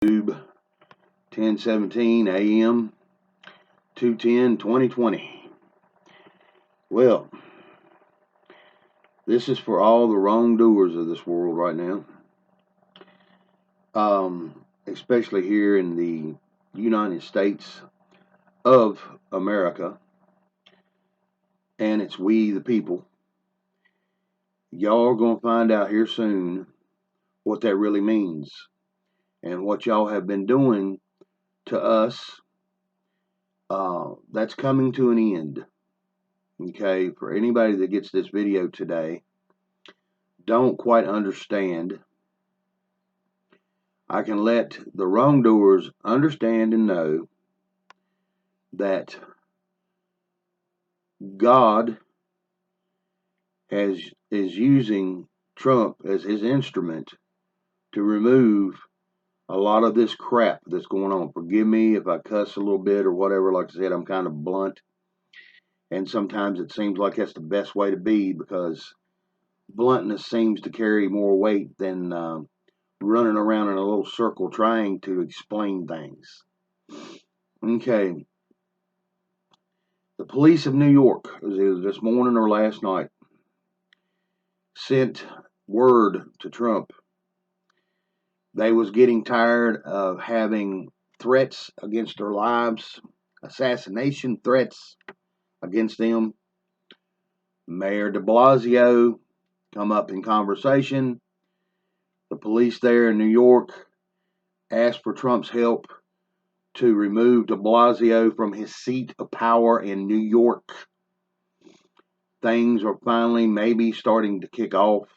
YouTube, 10:17 a.m., 2/10/2020. Well, this is for all the wrongdoers of this world right now, especially here in the United States of America, and it's we the people. Y'all are going to find out here soon what that really means and what y'all have been doing to us. That's coming to an end. Okay, for anybody that gets this video today, don't quite understand, I can let the wrongdoers understand and know that God is using Trump as his instrument to remove a lot of this crap that's going on. Forgive me if I cuss a little bit or whatever. Like I said, I'm kind of blunt, and sometimes it seems like that's the best way to be, because bluntness seems to carry more weight than running around in a little circle trying to explain things. Okay. The police of New York, either this morning or last night, sent word to Trump. They was getting tired of having threats against their lives, assassination threats against them. Mayor de Blasio come up in conversation. The police there in New York asked for Trump's help to remove de Blasio from his seat of power in New York. Things are finally maybe starting to kick off.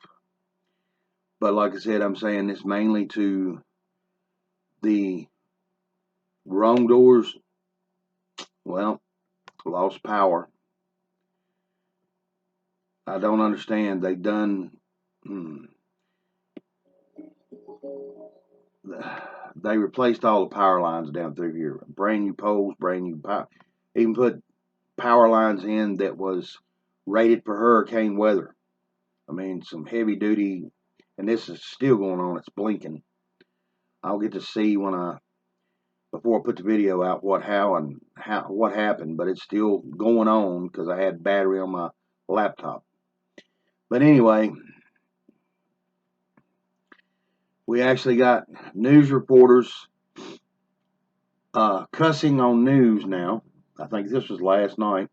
But like I said, I'm saying this mainly to the wrongdoers. Well, lost power. I don't understand. They've done. They replaced all the power lines down through here. Brand new poles, brand new power. Even put power lines in that was rated for hurricane weather. I mean, some heavy duty, and this is still going on. It's blinking. I'll get to see before I put the video out what happened, but it's still going on because I had battery on my laptop. But anyway, we actually got news reporters cussing on news now. I think this was last night,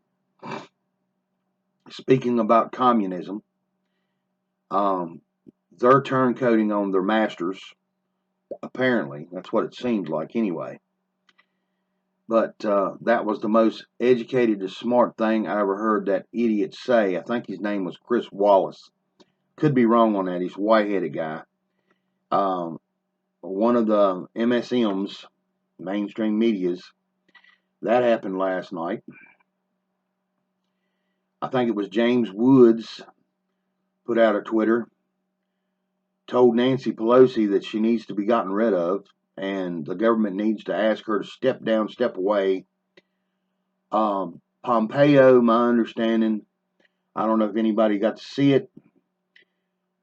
speaking about communism. They're turncoating on their masters. Apparently, that's what it seems like anyway. But that was the most educated and smart thing I ever heard that idiot say. I think his name was Chris Wallace. Could be wrong on that. He's a white-headed guy. One of the MSMs, mainstream medias, that happened last night. I think it was James Woods put out a Twitter, told Nancy Pelosi that she needs to be gotten rid of, and the government needs to ask her to step down, step away. Pompeo, my understanding, I don't know if anybody got to see it,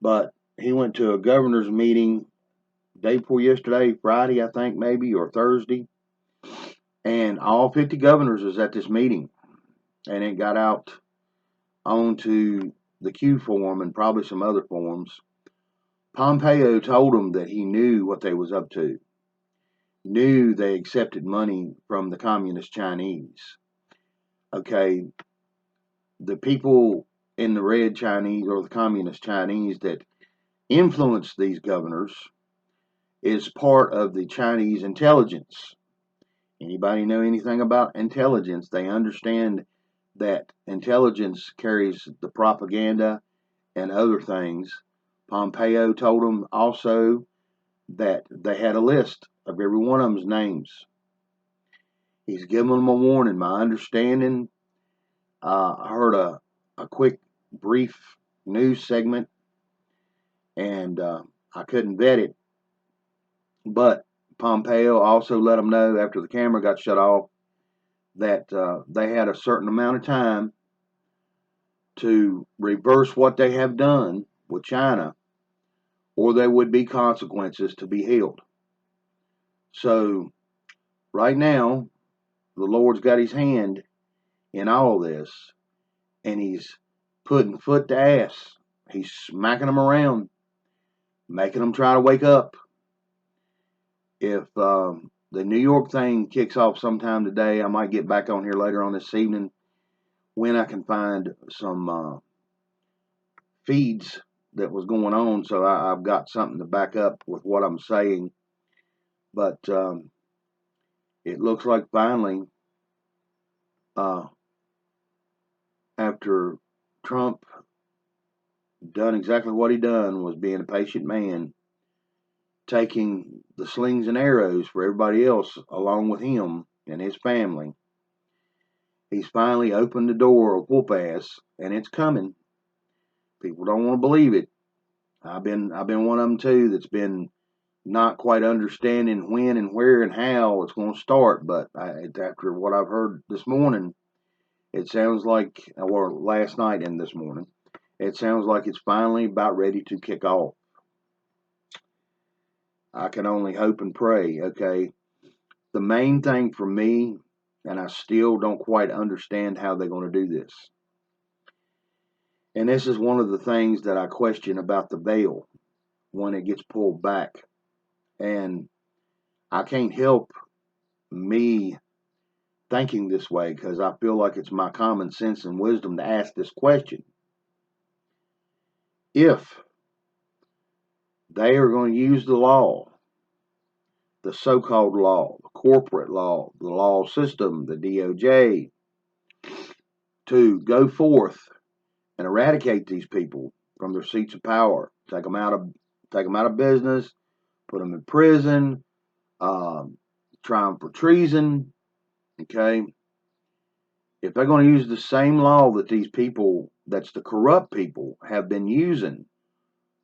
but he went to a governor's meeting day before yesterday, Friday, I think, maybe, or Thursday, and all 50 governors was at this meeting, and it got out onto the Q forum and probably some other forums. Pompeo told them that he knew what they was up to, knew they accepted money from the communist Chinese. Okay, the people in the red Chinese or the communist Chinese that influenced these governors is part of the Chinese intelligence. Anybody know anything about intelligence? They understand that intelligence carries the propaganda and other things. Pompeo told them also that they had a list of every one of them's names. He's giving them a warning. My understanding, I heard a quick, brief news segment, and I couldn't vet it, but Pompeo also let them know after the camera got shut off that they had a certain amount of time to reverse what they have done with China, or there would be consequences to be held. So right now, the Lord's got his hand in all this, and he's putting foot to ass. He's smacking them around, making them try to wake up. If the New York thing kicks off sometime today, I might get back on here later on this evening when I can find some feeds that was going on, so I've got something to back up with what I'm saying. But it looks like finally, after Trump done exactly what he done, was being a patient man, taking the slings and arrows for everybody else along with him and his family, he's finally opened the door of whoop ass, and it's coming. People don't want to believe it. I've been one of them too that's been not quite understanding when and where and how it's going to start. But after what I've heard this morning, it sounds like, or last night and this morning, it sounds like it's finally about ready to kick off. I can only hope and pray, okay? The main thing for me, and I still don't quite understand how they're going to do this, and this is one of the things that I question about the veil when it gets pulled back. And I can't help me thinking this way because I feel like it's my common sense and wisdom to ask this question. If they are going to use the law, the so-called law, the corporate law, the law system, the DOJ, to go forth and eradicate these people from their seats of power, take them out of business, put them in prison, try them for treason, okay? If they're going to use the same law that these people, that's the corrupt people, have been using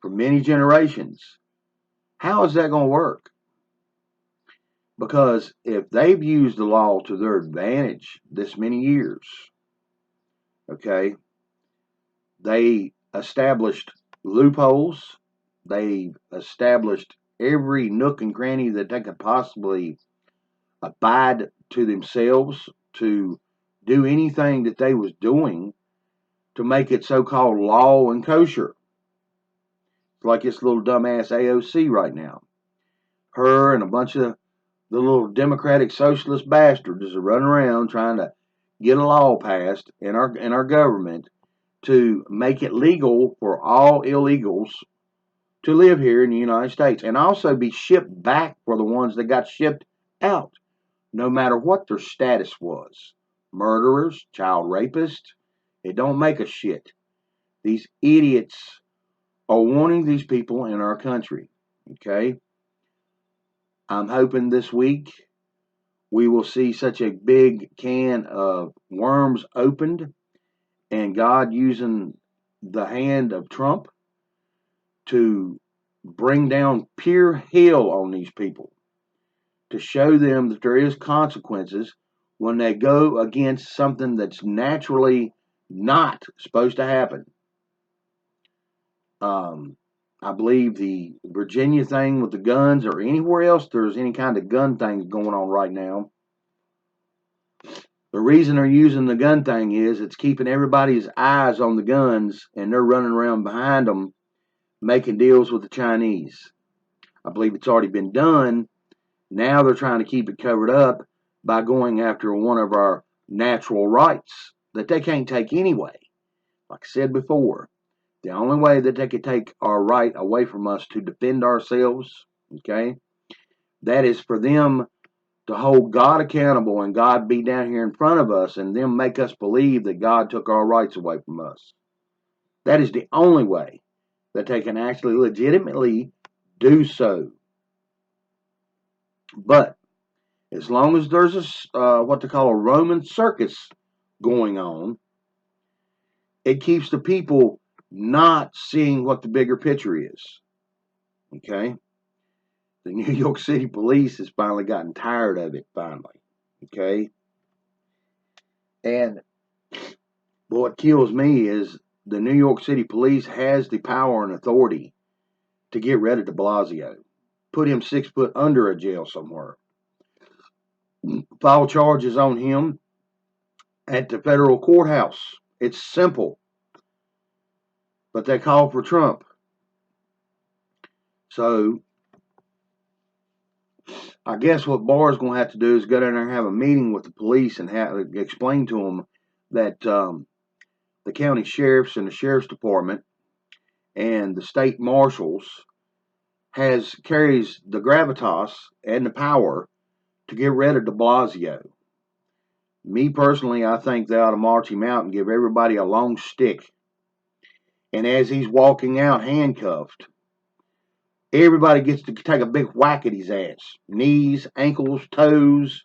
for many generations, how is that going to work? Because if they've used the law to their advantage this many years, okay, they established loopholes, they established every nook and cranny that they could possibly abide to themselves to do anything that they was doing to make it so-called law and kosher. Like this little dumbass AOC right now. Her and a bunch of the little Democratic socialist bastards is running around trying to get a law passed in our government to make it legal for all illegals to live here in the United States, and also be shipped back for the ones that got shipped out, no matter what their status was. Murderers, child rapists, it don't make a shit. These idiots are wanting these people in our country, okay? I'm hoping this week we will see such a big can of worms opened, and God using the hand of Trump to bring down pure hell on these people, to show them that there is consequences when they go against something that's naturally not supposed to happen. I believe the Virginia thing with the guns, or anywhere else there's any kind of gun things going on right now, the reason they're using the gun thing is it's keeping everybody's eyes on the guns, and they're running around behind them making deals with the Chinese. I believe it's already been done. Now they're trying to keep it covered up by going after one of our natural rights that they can't take anyway. Like I said before, the only way that they could take our right away from us to defend ourselves, okay, that is for them to hold God accountable and God be down here in front of us and them make us believe that God took our rights away from us. That is the only way that they can actually legitimately do so. But as long as there's a what they call a Roman circus going on, it keeps the people not seeing what the bigger picture is. Okay? The New York City police has finally gotten tired of it, finally. Okay? And what kills me is the New York City police has the power and authority to get rid of de Blasio. Put him 6 foot under a jail somewhere. file charges on him at the federal courthouse. It's simple, but they call for Trump. So I guess what Barr's going to have to do is go down there and have a meeting with the police and explain to them that the county sheriffs and the sheriff's department and the state marshals carries the gravitas and the power to get rid of de Blasio. Me personally, I think they ought to march him out and give everybody a long stick. And as he's walking out handcuffed, everybody gets to take a big whack at his ass. Knees, ankles, toes,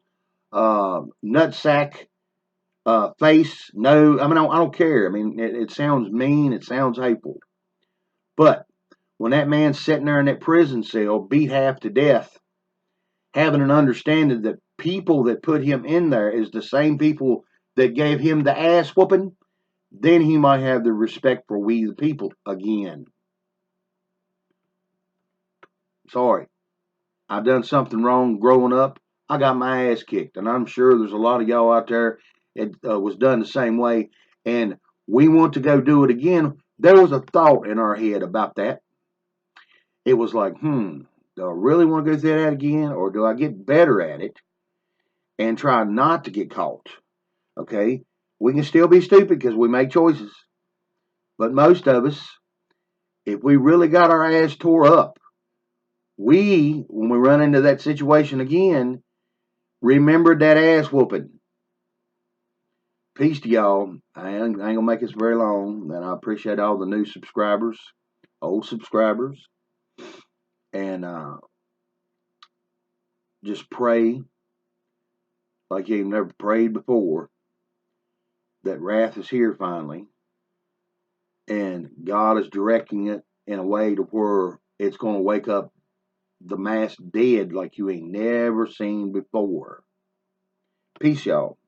nutsack, face, no. I mean, I don't care. I mean, it sounds mean. It sounds hateful. But when that man's sitting there in that prison cell, beat half to death, having an understanding that people that put him in there is the same people that gave him the ass whooping, then he might have the respect for we the people again. Sorry. I've done something wrong growing up. I got my ass kicked. And I'm sure there's a lot of y'all out there it was done the same way. And we want to go do it again. There was a thought in our head about that. It was like, do I really want to go through that again? Or do I get better at it and try not to get caught? Okay? We can still be stupid because we make choices. But most of us, if we really got our ass tore up, when we run into that situation again, remember that ass whooping. Peace to y'all. I ain't gonna make this very long, and I appreciate all the new subscribers, old subscribers, and just pray like you've never prayed before that wrath is here finally, and God is directing it in a way to where it's going to wake up the mass dead like you ain't never seen before. Peace, y'all.